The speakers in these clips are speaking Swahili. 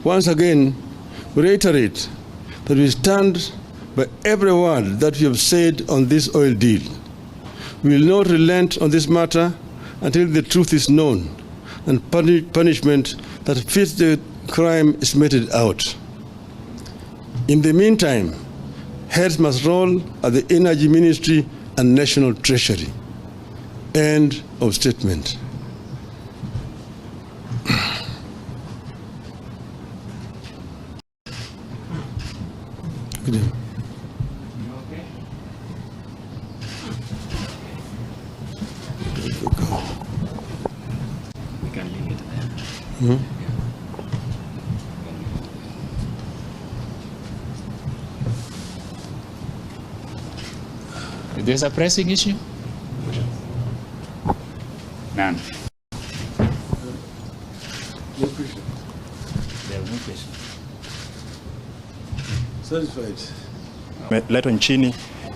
Once again, we reiterate that we stand by every word that we have said on this oil deal. We will not relent on this matter until the truth is known and punishment that fits the crime is meted out. In the meantime, heads must roll at the Energy Ministry and National Treasury. End of statement. There's a pressing issue? None. No question. There are no questions. Satisfied. Leto nchini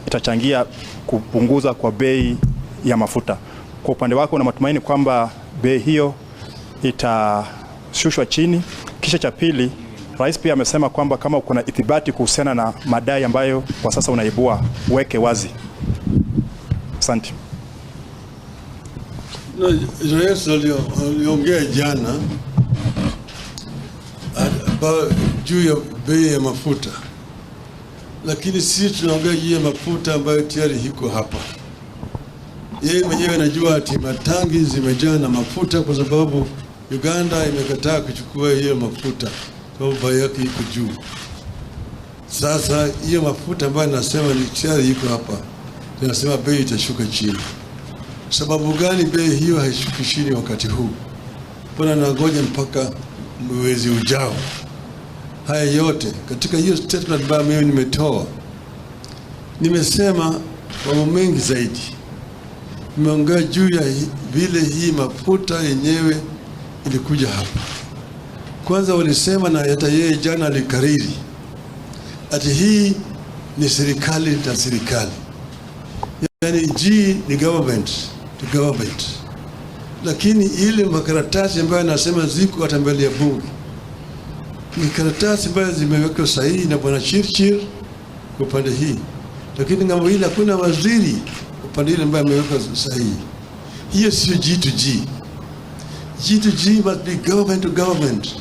itachangia kupunguza kwa bei ya mafuta. Kwa upande wako una matumaini kwamba bei hiyo itashushwa chini? Kisha cha pili, Rais pia amesema kwamba kama kuna ithibati kuhusiana na madai ambayo kwa sasa unaibua, weke wazi. Asante. Rais aliongea jana juu ya bei ya mafuta, lakini sisi tunaongea juu ya mafuta ambayo tayari iko hapa. Yeye mwenyewe anajua ati matangi zimejaa na mafuta kwa sababu Uganda imekataa kuchukua hiyo mafuta kwa sababu bei yake iko juu. Sasa hiyo mafuta ambayo nasema ni tayari iko hapa, tunasema bei itashuka chini. Sababu gani bei hiyo haishuki chini wakati huu? Mbona nangoja mpaka mwezi ujao? Haya yote katika hiyo statement ambayo mimi nimetoa, nimesema mambo mengi zaidi. Nimeongea juu ya vile hii mafuta yenyewe ilikuja hapa. Kwanza walisema, na hata yeye jana alikariri, ati hii ni serikali na serikali, yani G ni government to government. Lakini ile makaratasi ambayo nasema ziko hata mbele ya bunge ni karatasi ambayo zimewekwa sahihi na bwana Chirchir kwa upande hii, lakini ngambo ile hakuna waziri upande ile ambaye ameweka sahihi. Hiyo sio G to G. G to G must be government to government.